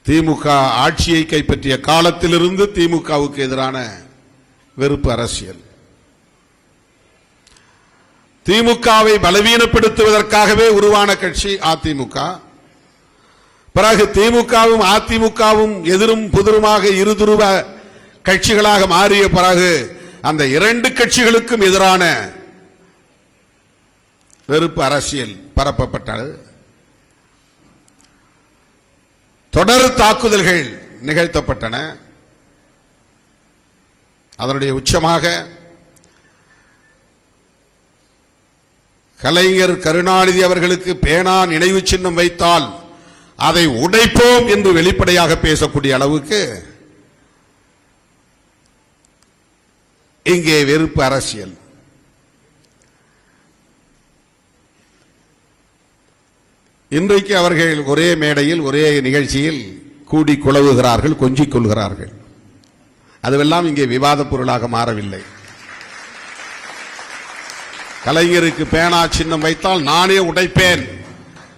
திமுக ஆட்சியை கைப்பற்றிய காலத்திலிருந்து திமுகவுக்கு எதிரான வெறுப்பு அரசியல். திமுகவை பலவீனப்படுத்துவதற்காகவே உருவான கட்சி அதிமுக. பிறகு திமுகவும் அதிமுகவும் எதிரும் புதிருமாக இருதுருவ கட்சிகளாக மாறிய பிறகு அந்த இரண்டு கட்சிகளுக்கும் எதிரான வெறுப்பு அரசியல் பரப்பப்பட்டது. தொடர் தாக்குதல்கள் நிகழ்த்தப்பட்டன. அதனுடைய உச்சமாக கலைஞர் கருணாநிதி அவர்களுக்கு பேனா நினைவு சின்னம் வைத்தால் அதை உடைப்போம் என்று வெளிப்படையாக பேசக்கூடிய அளவுக்கு இங்கே வெறுப்பு அரசியல். இன்றைக்கு அவர்கள் ஒரே மேடையில் ஒரே நிகழ்ச்சியில் கூடி குழவுகிறார்கள், கொஞ்சிக் கொள்கிறார்கள். அதுவெல்லாம் இங்கே விவாத பொருளாக மாறவில்லை. கலைஞருக்கு பேனா சின்னம் வைத்தால் நானே உடைப்பேன்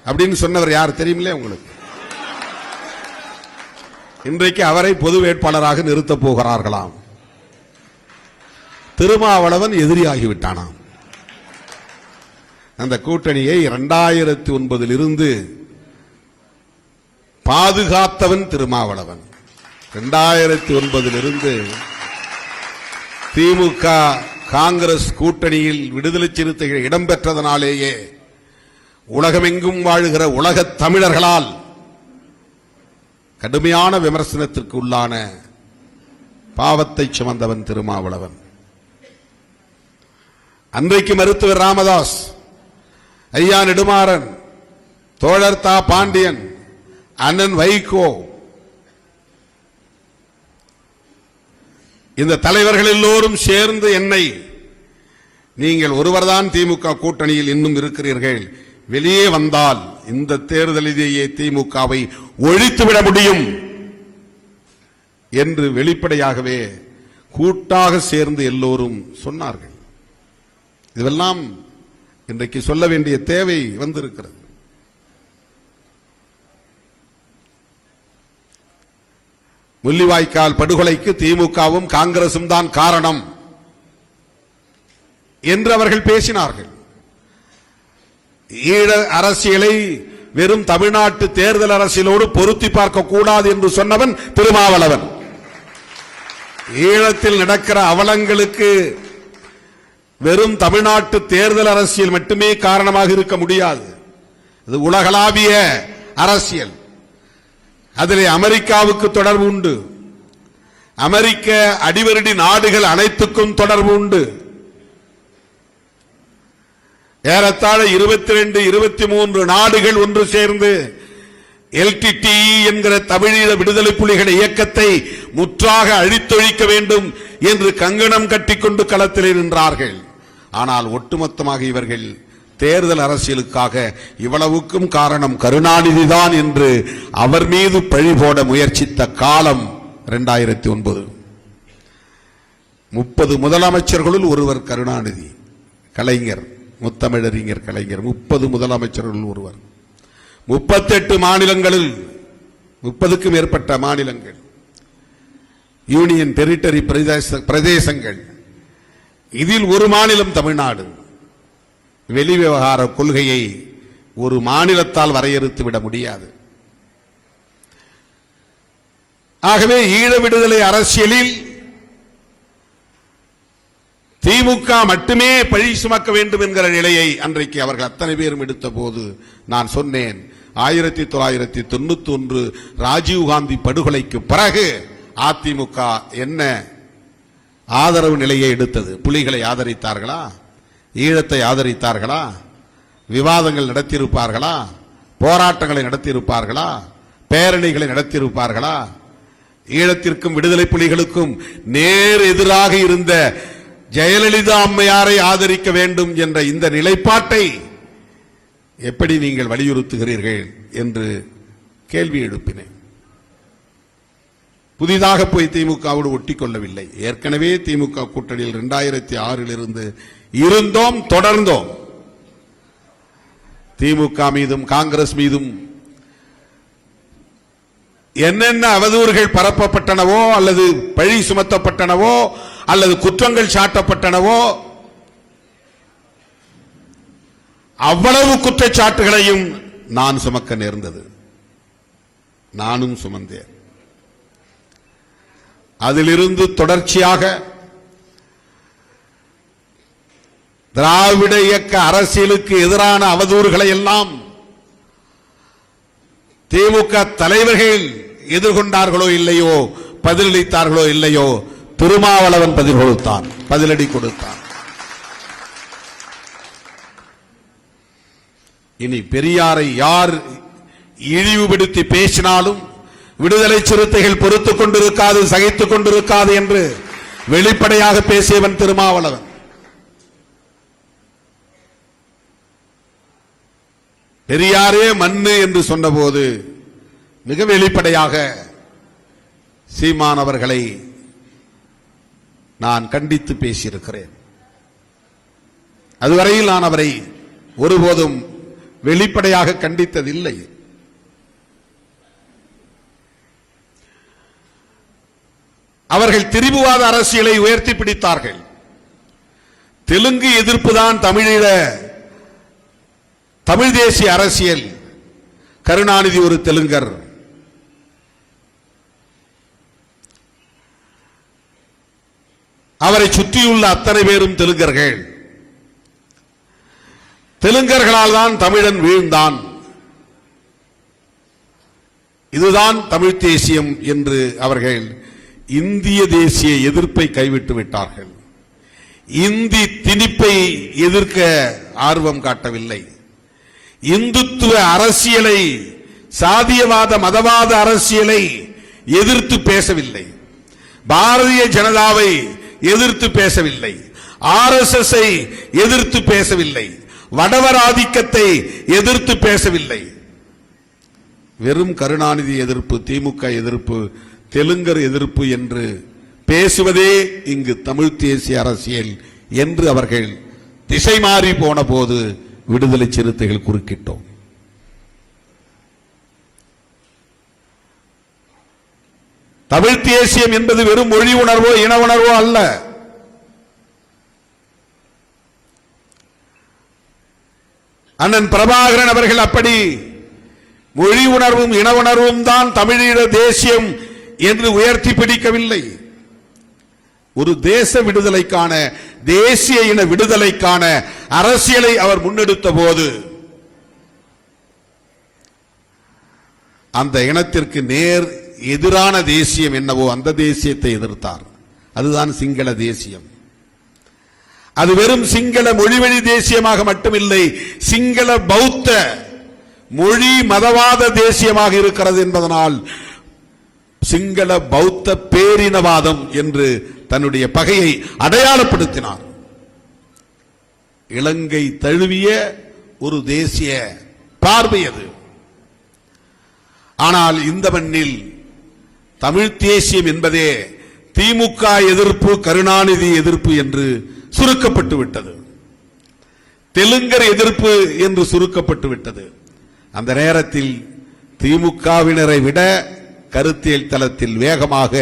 அப்படின்னு சொன்னவர் யார் தெரியுமில்லே உங்களுக்கு? இன்றைக்கு அவரை பொது வேட்பாளராக நிறுத்தப் போகிறார்களாம். திருமாவளவன் எதிரியாகிவிட்டானாம். அந்த கூட்டணியை 2009 இருந்து பாதுகாத்தவன் திருமாவளவன். 2009 இருந்து திமுக காங்கிரஸ் கூட்டணியில் விடுதலை சிறுத்தைகள் இடம்பெற்றதனாலேயே உலகமெங்கும் வாழுகிற உலகத் தமிழர்களால் கடுமையான விமர்சனத்திற்கு உள்ளான பாவத்தை சுமந்தவன் திருமாவளவன். அன்றைக்கு மருத்துவர் ராமதாஸ், ஐயா நெடுமாறன், தோழர் தா பாண்டியன், அண்ணன் வைகோ, இந்த தலைவர்கள் எல்லோரும் சேர்ந்து என்னை, நீங்கள் ஒருவர்தான் திமுக கூட்டணியில் இன்னும் இருக்கிறீர்கள், வெளியே வந்தால் இந்த தேர்தலிலேயே திமுகவை ஒழித்துவிட முடியும் என்று வெளிப்படையாகவே கூட்டாக சேர்ந்து எல்லோரும் சொன்னார்கள். இதெல்லாம் இன்றைக்கு சொல்ல வேண்டிய தேவை வந்திருக்கிறது. முள்ளிவாய்க்கால் படுகொலைக்கு திமுகவும் காங்கிரசும் தான் காரணம் என்று அவர்கள் பேசினார்கள். ஈழ அரசியலை வெறும் தமிழ்நாட்டு தேர்தல் அரசியலோடு பொருத்தி பார்க்க கூடாது என்று சொன்னவன் திருமாவளவன். ஈழத்தில் நடக்கிற அவலங்களுக்கு வெறும் தமிழ்நாட்டு தேர்தல் அரசியல் மட்டுமே காரணமாக இருக்க முடியாது. இது உலகளாவிய அரசியல். அதிலே அமெரிக்காவுக்கு தொடர்பு உண்டு, அமெரிக்க அடிவருடி நாடுகள் அனைத்துக்கும் தொடர்பு உண்டு. ஏறத்தாழ 22-23 நாடுகள் ஒன்று சேர்ந்து LTTE என்கிற தமிழீழ விடுதலை புலிகள் இயக்கத்தை முற்றாக அழித்தொழிக்க வேண்டும் என்று கங்கணம் கட்டிக்கொண்டு களத்திலே நின்றார்கள். ஆனால் ஒட்டுமொத்தமாக இவர்கள் தேர்தல் அரசியலுக்காக இவ்வளவுக்கும் காரணம் கருணாநிதிதான் என்று அவர் மீது பழி போட முயற்சித்த காலம் 2009. 30 முதலமைச்சர்களுள் ஒருவர் கருணாநிதி. கலைஞர், முத்தமிழறிஞர் கலைஞர் 30 முதலமைச்சர்களுள் ஒருவர். 38 மாநிலங்களில் 30க்கும் மேற்பட்ட மாநிலங்கள், யூனியன் டெரிட்டரி பிரதேசங்கள், இதில் ஒரு மாநிலம் தமிழ்நாடு. வெளிவிவகார கொள்கையை ஒரு மாநிலத்தால் வரையறுத்து விட முடியாது. ஆகவே ஈழ விடுதலை அரசியலில் திமுக மட்டுமே பழி சுமக்க வேண்டும் என்கிற நிலையை அன்றைக்கு அவர்கள் அத்தனை பேரும் எடுத்த போது நான் சொன்னேன், 1991 ராஜீவ்காந்தி படுகொலைக்கு பிறகு அதிமுக என்ன ஆதரவு நிலையை எடுத்தது? புலிகளை ஆதரித்தார்களா? ஈழத்தை ஆதரித்தார்களா? விவாதங்கள் நடத்தியிருப்பார்களா? போராட்டங்களை நடத்தியிருப்பார்களா? பேரணிகளை நடத்தியிருப்பார்களா? ஈழத்திற்கும் விடுதலை புலிகளுக்கும் நேர் எதிராக இருந்த ஜெயலலிதா அம்மையாரை ஆதரிக்க வேண்டும் என்ற இந்த நிலைப்பாட்டை எப்படி நீங்கள் வலியுறுத்துகிறீர்கள் என்று கேள்வி எழுப்பினேன். புதிதாக போய் திமுகவோடு ஒட்டிக் கொள்ளவில்லை. ஏற்கனவே திமுக கூட்டணியில் 2006 இருந்து இருந்தோம், தொடர்ந்தோம். திமுக மீதும் காங்கிரஸ் மீதும் என்னென்ன அவதூறுகள் பரப்பப்பட்டனவோ அல்லது பழி சுமத்தப்பட்டனவோ அல்லது குற்றங்கள் சாட்டப்பட்டனவோ அவ்வளவு குற்றச்சாட்டுகளையும் நான் சுமக்க நேர்ந்தது. நானும் சுமந்தேன். அதிலிருந்து தொடர்ச்சியாக திராவிட இயக்க அரசியலுக்கு எதிரான அவதூறுகளை எல்லாம் திமுக தலைவர்கள் எதிர்கொண்டார்களோ இல்லையோ, பதிலளித்தார்களோ இல்லையோ, திருமாவளவன் பதிலடி கொடுத்தான். இனி பெரியாரை யார் இழிவுபடுத்தி பேசினாலும் விடுதலை சிறுத்தைகள் பொறுத்துக் கொண்டிருக்காது, சகித்துக் கொண்டிருக்காது என்று வெளிப்படையாக பேசியவன் திருமாவளவன். பெரியாரே மண்ணு என்று சொன்னபோது மிக வெளிப்படையாக சீமான் அவர்களை நான் கண்டித்து பேசியிருக்கிறேன். அதுவரையில் நான் அவரை ஒருபோதும் வெளிப்படையாக கண்டித்ததில்லை. அவர்கள் திரிபுவாத அரசியலை உயர்த்தி பிடித்தார்கள். தெலுங்கு எதிர்ப்புதான் தமிழ் தேசிய அரசியல். கருணாநிதி ஒரு தெலுங்கர். அவரை சுற்றியுள்ள அத்தனை பேரும் தெலுங்கர்கள். தெலுங்கர்களால் தான் தமிழன் வீழ்ந்தான். இதுதான் தமிழ் தேசியம் என்று அவர்கள் இந்திய தேசிய எதிர்ப்பை கைவிட்டு விட்டார்கள். இந்தி திணிப்பை எதிர்க்க ஆர்வம் காட்டவில்லை. இந்துத்துவ அரசியலை, சாதியவாத மதவாத அரசியலை எதிர்த்து பேசவில்லை. பாரதிய ஜனதாவை எதிர்த்து பேசவில்லை. RSS எதிர்த்து பேசவில்லை. வடவர் ஆதிக்கத்தை எதிர்த்து பேசவில்லை. வெறும் கருணாநிதி எதிர்ப்பு, திமுக எதிர்ப்பு, தெலுங்கர் எதிர்ப்பு என்று பேசுவதே இங்கு தமிழ் தேசிய அரசியல் என்று அவர்கள் திசை மாறி போன போது விடுதலை சிறுத்தைகள் குறுக்கிட்டோம். தமிழ் தேசியம் என்பது வெறும் மொழி உணர்வோ இன உணர்வோ அல்ல. அண்ணன் பிரபாகரன் அவர்கள் அப்படி மொழி உணர்வும் இன உணர்வும் தான் தமிழீழ தேசியம் என்று உயர்த்தி பிடிக்கவில்லை. ஒரு தேச விடுதலைக்கான, தேசிய இன விடுதலைக்கான அரசியலை அவர் முன்னெடுத்த போது அந்த இனத்திற்கு நேர் எதிரான தேசியம் என்னவோ அந்த தேசியத்தை எதிர்த்தார். அதுதான் சிங்கள தேசியம். அது வெறும் சிங்கள மொழிவழி தேசியமாக மட்டுமில்லை, சிங்கள பௌத்த மொழி மதவாத தேசியமாக இருக்கிறது என்பதனால் சிங்கள பௌத்த பேரினவாதம் என்று தன்னுடைய பகையை அடையாளப்படுத்தினார். இலங்கை தழுவிய ஒரு தேசிய பார்வை அது. ஆனால் இந்த மண்ணில் தமிழ் தேசியம் என்பதே திமுக எதிர்ப்பு, கருணாநிதி எதிர்ப்பு என்று சுருக்கப்பட்டு விட்டது. தெலுங்கர் எதிர்ப்பு என்று சுருக்கப்பட்டு விட்டது. அந்த நேரத்தில் திமுகவினரை விட கருத்தியல் தளத்தில் வேகமாக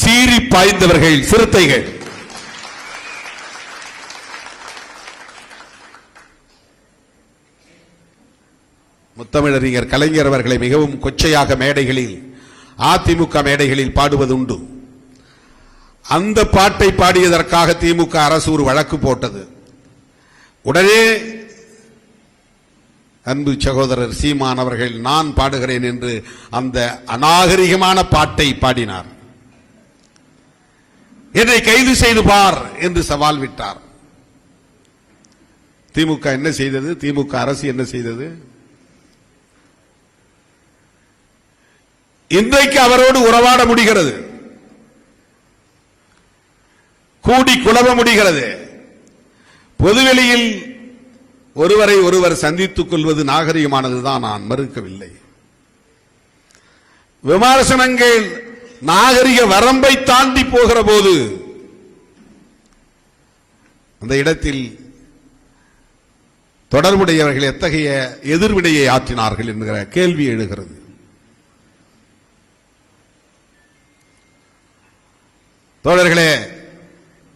சீறி பாய்ந்தவர்கள் சிறுத்தைகள். முத்தமிழறிஞர் கலைஞர் அவர்களை மிகவும் கொச்சையாக மேடைகளில், அதிமுக மேடைகளில் பாடுவதுண்டு. அந்த பாட்டை பாடியதற்காக திமுக அரசு ஒரு வழக்கு போட்டது. உடனே அன்பு சகோதரர் சீமான் அவர்கள் நான் பாடுகிறேன் என்று அந்த அநாகரிகமான பாட்டை பாடினார். என்னை கைது செய்து பார் என்று சவால் விட்டார். திமுக என்ன செய்தது? திமுக அரசு என்ன செய்தது? இன்றைக்கு அவரோடு உறவாட முடிகிறது, கூடி குழவ முடிகிறது. பொதுவெளியில் ஒருவரை ஒருவர் சந்தித்துக் கொள்வது நாகரிகமானதுதான், நான் மறுக்கவில்லை. விமர்சனங்கள் நாகரிக வரம்பை தாண்டி போகிற போது அந்த இடத்தில் தொடர்புடையவர்கள் எத்தகைய எதிர்வினையை ஆற்றினார்கள் என்கிற கேள்வி எழுகிறது. தோழர்களே,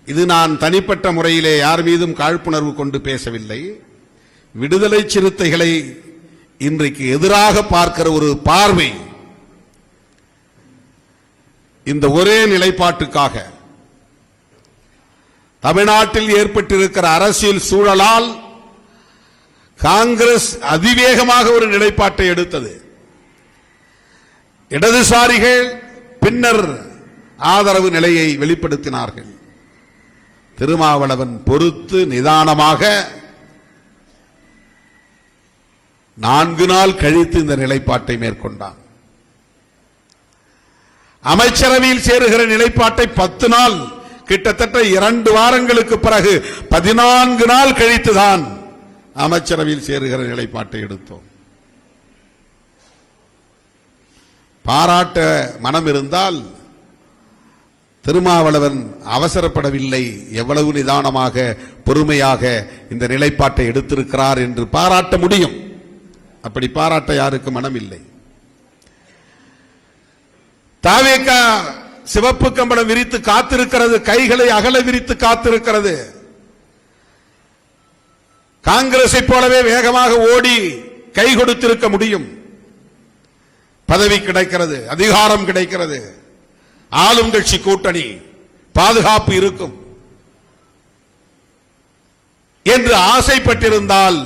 இது நான் தனிப்பட்ட முறையிலே யார் மீதும் காழ்ப்புணர்வு கொண்டு பேசவில்லை. விடுதலை சிறுத்தைகளை இன்றைக்கு எதிராக பார்க்கிற ஒரு பார்வை, இந்த ஒரே நிலைப்பாட்டுக்காக தமிழ்நாட்டில் ஏற்பட்டிருக்கிற அரசியல் சூழலால் காங்கிரஸ் அதிவேகமாக ஒரு நிலைப்பாட்டை எடுத்தது. இடதுசாரிகள் பின்னர் ஆதரவு நிலையை வெளிப்படுத்தினார்கள். திருமாவளவன் பொறுத்து நிதானமாக 4 நாள் கழித்து இந்த நிலைப்பாட்டை மேற்கொண்டான். அமைச்சரவையில் சேருகிற நிலைப்பாட்டை 10 நாள், கிட்டத்தட்ட 2 வாரங்களுக்கு பிறகு 14 நாள் கழித்துதான் அமைச்சரவையில் சேருகிற நிலைப்பாட்டை எடுத்தோம். பாராட்ட மனம் இருந்தால் திருமாவளவன் அவசரப்படவில்லை, எவ்வளவு நிதானமாக பொறுமையாக இந்த நிலைப்பாட்டை எடுத்திருக்கிறார் என்று பாராட்ட முடியும். அப்படி பாராட்ட யாருக்கு மனம் இல்லை. தாவேக சிவப்பு கம்பளம் விரித்து காத்திருக்கிறது, கைகளை அகல விரித்து காத்திருக்கிறது. காங்கிரஸை போலவே வேகமாக ஓடி கை கொடுத்திருக்க முடியும். பதவி கிடைக்கிறது, அதிகாரம் கிடைக்கிறது, ஆளும் கட்சி கூட்டணி, பாதுகாப்பு இருக்கும் என்று ஆசைப்பட்டிருந்தால்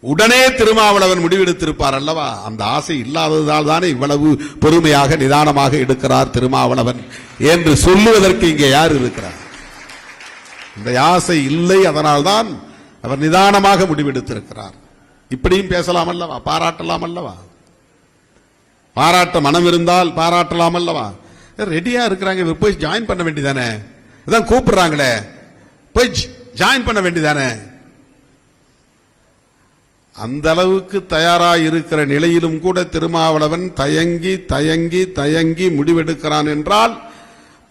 உடனே திருமாவளவன் முடிவெடுத்திருப்பார் அல்லவா? அந்த ஆசை இல்லாததால் தானே இவ்வளவு பொறுமையாக நிதானமாக எடுக்கிறார் திருமாவளவன் என்று சொல்லுவதற்கு இங்கே யார் இருக்கிறார்? இந்த ஆசை இல்லை, அதனால்தான் அவர் நிதானமாக முடிவெடுத்திருக்கிறார். இப்படியும் பேசலாம் அல்லவா? பாராட்டலாம் அல்லவா? பாராட்ட மனம் இருந்தால் பாராட்டலாம் அல்லவா? ரெடியா இருக்கிறாங்க, போய் ஜாயின் பண்ண வேண்டியதானே, இதான் கூப்பிடுறாங்களே, போய் ஜாயின் பண்ண வேண்டியதானே. அந்த அளவுக்கு தயாராக இருக்கிற நிலையிலும் கூட திருமாவளவன் தயங்கி தயங்கி தயங்கி முடிவெடுக்கிறான் என்றால்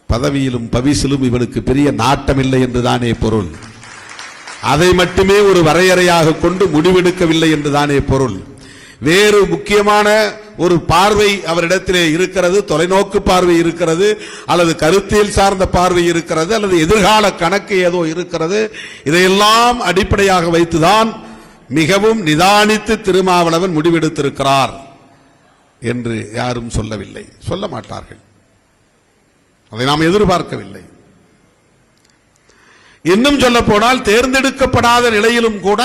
பதவியிலும் பவிசிலும் இவனுக்கு பெரிய நாட்டம் இல்லை என்றுதானே பொருள். அதை மட்டுமே ஒரு வரையறையாக கொண்டு முடிவெடுக்கவில்லை என்றுதானே பொருள். வேறு முக்கியமான ஒரு பார்வை அவரிடத்திலே இருக்கிறது, தொலைநோக்கு பார்வை இருக்கிறது, அல்லது கருத்தியல் சார்ந்த பார்வை இருக்கிறது, அல்லது எதிர்கால கணக்கு ஏதோ இருக்கிறது. இதையெல்லாம் அடிப்படையாக வைத்துதான் மிகவும் நிதானித்து திருமாவளவன் முடிவெடுத்திருக்கிறார் என்று யாரும் சொல்லவில்லை, சொல்ல மாட்டார்கள். அதை நாம் எதிர்பார்க்கவில்லை. இன்னும் சொல்ல போனால் தேர்ந்தெடுக்கப்படாத நிலையிலும் கூட,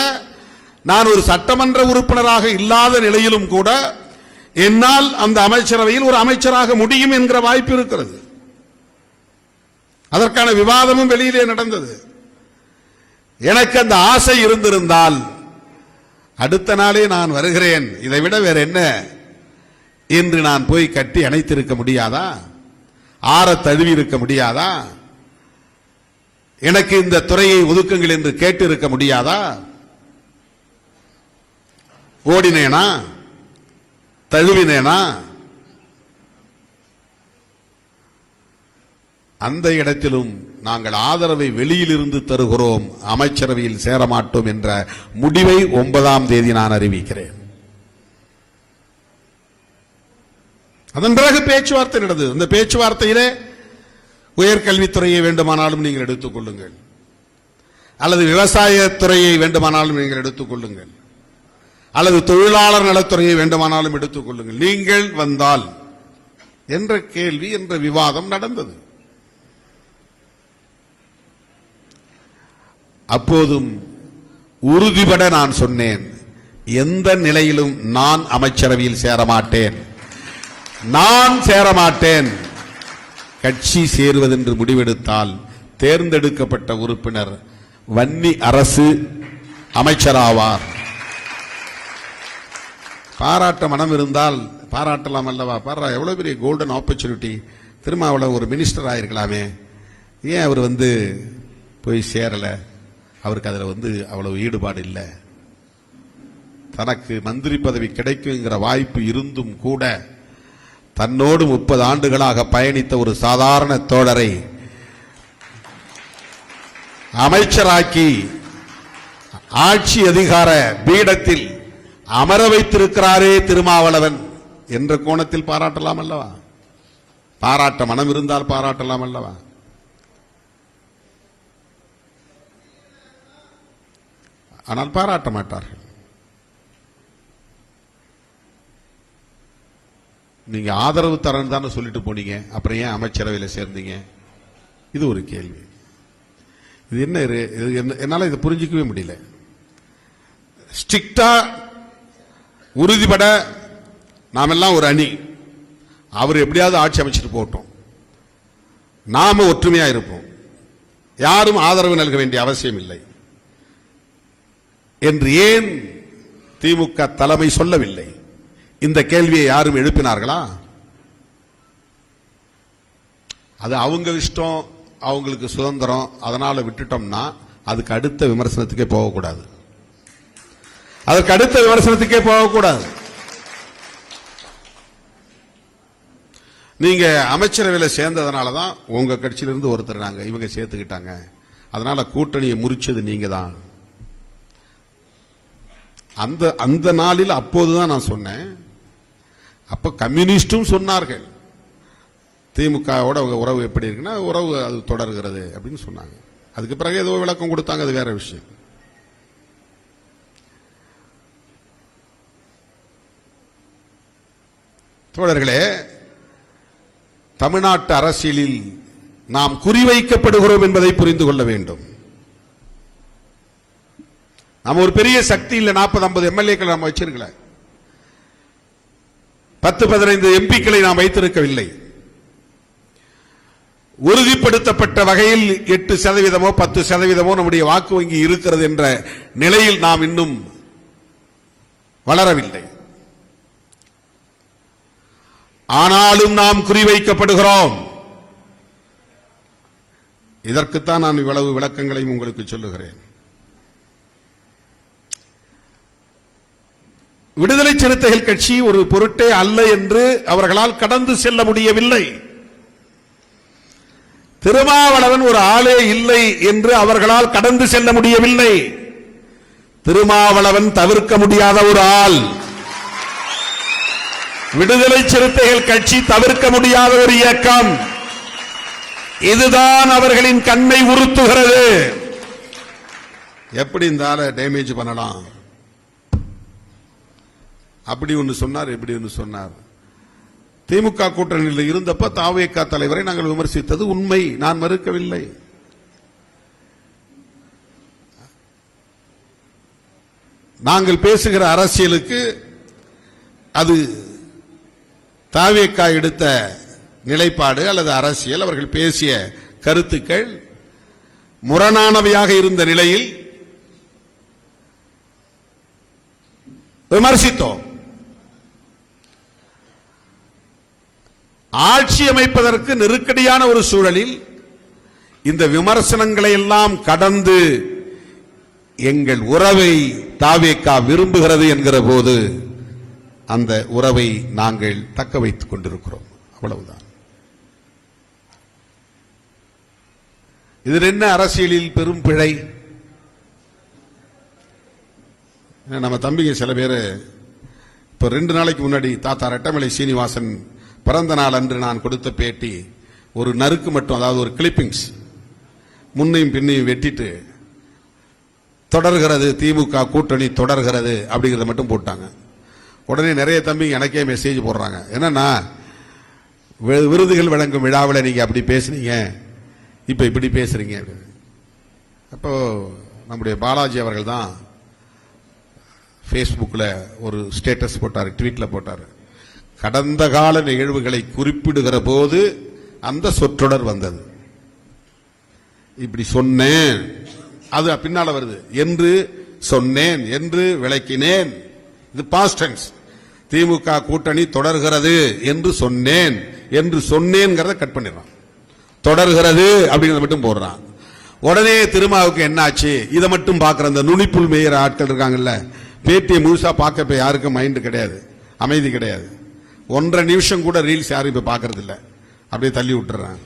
நான் ஒரு சட்டமன்ற உறுப்பினராக இல்லாத நிலையிலும் கூட என்னால் அந்த அமைச்சரவையில் ஒரு அமைச்சராக முடியும் என்கிற வாய்ப்பு இருக்கிறது. அதற்கான விவாதமும் வெளியிலே நடந்தது. எனக்கு அந்த ஆசை இருந்திருந்தால் அடுத்த நாளே நான் வருகிறேன், இதைவிட வேற என்ன என்று நான் போய் கட்டி அணைத்திருக்க முடியாதா? ஆற தழுவி இருக்க முடியாதா? எனக்கு இந்த துறையை ஒதுக்குங்கள் என்று கேட்டு இருக்க முடியாதா? ஓடினேனா? தழுவினேனா? அந்த இடத்திலும் நாங்கள் ஆதரவை வெளியிலிருந்து தருகிறோம், அமைச்சரவையில் சேரமாட்டோம் என்ற முடிவை 9ஆம் தேதி நான் அறிவிக்கிறேன். அதன் பிறகு பேச்சுவார்த்தை நடந்தது. அந்த பேச்சுவார்த்தையிலே உயர்கல்வித்துறையை வேண்டுமானாலும் நீங்கள் எடுத்துக் கொள்ளுங்கள், அல்லது விவசாயத்துறையை வேண்டுமானாலும் நீங்கள் எடுத்துக் கொள்ளுங்கள், அல்லது தொழிலாளர் நலத்துறையை வேண்டுமானாலும் எடுத்துக் கொள்ளுங்கள், நீங்கள் வந்தால் என்ற கேள்வி, என்ற விவாதம் நடந்தது. அப்போதும் உறுதிபட நான் சொன்னேன், எந்த நிலையிலும் நான் அமைச்சரவையில் சேரமாட்டேன், நான் சேரமாட்டேன். கட்சி சேருவதென்று முடிவெடுத்தால் தேர்ந்தெடுக்கப்பட்ட உறுப்பினர் வன்னி அரசு அமைச்சராவார். பாராட்ட மனம் இருந்தால் பாராட்டலாம் அல்லவா? பாரா, எவ்வளவு பெரிய கோல்டன் ஆப்பர்ச்சுனிட்டி. திருமாவளவன் ஒரு மினிஸ்டர் ஆயிருக்கலாமே, ஏன் அவர் போய் சேரல? அவருக்கு அதில் அவ்வளவு ஈடுபாடு இல்லை. தனக்கு மந்திரி பதவி கிடைக்குங்கிற வாய்ப்பு இருந்தும் கூட தன்னோடு 30 ஆண்டுகளாக பயணித்த ஒரு சாதாரண தோழரை அமைச்சராக்கி ஆட்சி அதிகார பீடத்தில் அமர வைத்திருக்கிறாரே திருமாவளவன் என்ற கோணத்தில் பாராட்டலாம் அல்லவா? பாராட்ட மனம் இருந்தால் பாராட்டலாம் அல்லவா? ஆனால் பாராட்ட மாட்டார்கள். நீங்க ஆதரவு தரன்னு தானே சொல்லிட்டு போனீங்க, அப்புறம் ஏன் அமைச்சரவையில் சேர்ந்தீங்க? இது ஒரு கேள்வி. இது என்ன, என்னால இதை புரிஞ்சிக்கவே முடியல. ஸ்ட்ரிக்டா உறுதிபட நாமெல்லாம் ஒரு அணி, அவர் எப்படியாவது ஆட்சி அமைச்சிட்டு போட்டோம், நாம ஒற்றுமையா இருப்போம், யாரும் ஆதரவு நல்க வேண்டிய அவசியம் இல்லை என்று ஏன் திமுக தலைமை சொல்லவில்லை? இந்த கேள்வியை யாரும் எழுப்பினார்களா? அது அவங்க இஷ்டம், அவங்களுக்கு சுதந்திரம், அதனால விட்டுட்டோம்னா அதுக்கு அடுத்த விமர்சனத்துக்கே போகக்கூடாது. அதற்கு அடுத்த விமர்சனத்துக்கே போகக்கூடாது. நீங்க அமைச்சரவையில் சேர்ந்ததனாலதான் உங்க கட்சியிலிருந்து ஒருத்தர் நாங்க இவங்க சேர்த்துக்கிட்டாங்க, அதனால கூட்டணியை முறிச்சது நீங்க தான். அந்த நாளில் அப்போதுதான் நான் சொன்னேன். அப்ப கம்யூனிஸ்டும் சொன்னார்கள் திமுகவோட உறவு எப்படி இருக்குன்னா உறவு அது தொடர்கிறது அப்படின்னு சொன்னாங்க. அதுக்கு பிறகு ஏதோ விளக்கம் கொடுத்தாங்க, அது வேற விஷயம். தோழர்களே, தமிழ்நாட்டு அரசியலில் நாம் குறிவைக்கப்படுகிறோம் என்பதை புரிந்து கொள்ள வேண்டும். நாம் ஒரு பெரிய சக்தி இல்லை, 40-50 எம்எல்ஏக்கள் நாம் வச்சிருக்கல, 10-15 எம்பிக்களை நாம் வைத்திருக்கவில்லை. உறுதிப்படுத்தப்பட்ட வகையில் 8%, 10% நம்முடைய வாக்கு வங்கி இருக்கிறது என்ற நிலையில் நாம் இன்னும் வளரவில்லை. ஆனாலும் நாம் குறிவைக்கப்படுகிறோம். இதற்குத்தான் நான் இவ்வளவு விளக்கங்களையும் உங்களுக்கு சொல்லுகிறேன். விடுதலை சிறுத்தைகள் கட்சி ஒரு பொருட்டே அல்ல என்று அவர்களால் கடந்து செல்ல முடியவில்லை. திருமாவளவன் ஒரு ஆளே இல்லை என்று அவர்களால் கடந்து செல்ல முடியவில்லை. திருமாவளவன் தவிர்க்க முடியாத ஒரு ஆள். விடுதலை சிறுத்தைகள் கட்சி தவிர்க்க முடியாத ஒரு இயக்கம். இதுதான் அவர்களின் கண்ணை உறுத்துகிறது. எப்படி இந்த ஆளை டேமேஜ் பண்ணலாம், அப்படி ஒன்று சொன்னார், எப்படி ஒன்று சொன்னார். திமுக கூட்டணியில் இருந்தப்ப தாவேகா தலைவரை நாங்கள் விமர்சித்தது உண்மை, நான் மறுக்கவில்லை. நாங்கள் பேசுகிற அரசியலுக்கு அது தாவேகா எடுத்த நிலைப்பாடு அல்லது அரசியல், அவர்கள் பேசிய கருத்துக்கள் முரணானவையாக இருந்த நிலையில் விமர்சித்தோம். ஆட்சி அமைப்பதற்கு நெருக்கடியான ஒரு சூழலில் இந்த விமர்சனங்களை எல்லாம் கடந்து எங்கள் உறவை தாவேகா விரும்புகிறது என்கிற போது அந்த உறவை நாங்கள் தக்க வைத்துக் கொண்டிருக்கிறோம். அவ்வளவுதான். இதில் என்ன அரசியலில் பெரும் பிழை? நம்ம தம்பிங்க சில பேர் இப்ப 2 நாளைக்கு முன்னாடி தாத்தா ரெட்டமலை சீனிவாசன் பிறந்த நாள் அன்று நான் கொடுத்த பேட்டி ஒரு நறுக்கு மட்டும், அதாவது ஒரு கிளிப்பிங்ஸ் முன்னையும் பின்னையும் வெட்டிட்டு தொடர்கிறது, திமுக கூட்டணி தொடர்கிறது அப்படிங்கறத மட்டும் போட்டாங்க. உடனே நிறைய தம்பிங்க எனக்கே மெசேஜ் போடுறாங்க, என்னன்னா விருதுகள் வழங்கும் விழாவில் நீங்க அப்படி பேசுனீங்க, இப்ப இப்படி பேசுறீங்க. அப்போ நம்முடைய பாலாஜி அவர்கள் தான் பேஸ்புக்ல ஒரு ஸ்டேட்டஸ் போட்டார், ட்வீட்ல போட்டார். கடந்த கால நிகழ்வுகளை குறிப்பிடுகிற போது அந்த சொற்றொடர் வந்தது. இப்படி சொன்னேன், அது பின்னால வருது, என்று சொன்னேன், என்று விளக்கினேன். இது பாஸ்ட் டென்ஸ். திமுக கூட்டணி தொடர்கிறது என்று சொன்னேன், என்று சொன்னேன்ங்கிறத கட் பண்ணிடுறான், தொடர்கிறது அப்படிங்கறத மட்டும் போடுறான். உடனே திருமாவுக்கு என்ன ஆச்சு, இதை மட்டும் பார்க்கிற அந்த நுனிப்புல் மேயற ஆட்கள் இருக்காங்கல்ல, பேட்டியை முழுசா பார்க்க இப்ப யாருக்கும் மைண்ட் கிடையாது, அமைதி கிடையாது. 1.5 நிமிஷம் கூட ரீல்ஸ் யாரும் இப்ப பார்க்கறது இல்ல, அப்படியே தள்ளி விட்டுறாங்க.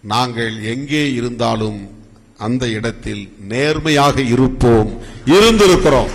நாங்கள் எங்கே இருந்தாலும் அந்த இடத்தில் நேர்மையாக இருப்போம், இருந்திருக்கிறோம்.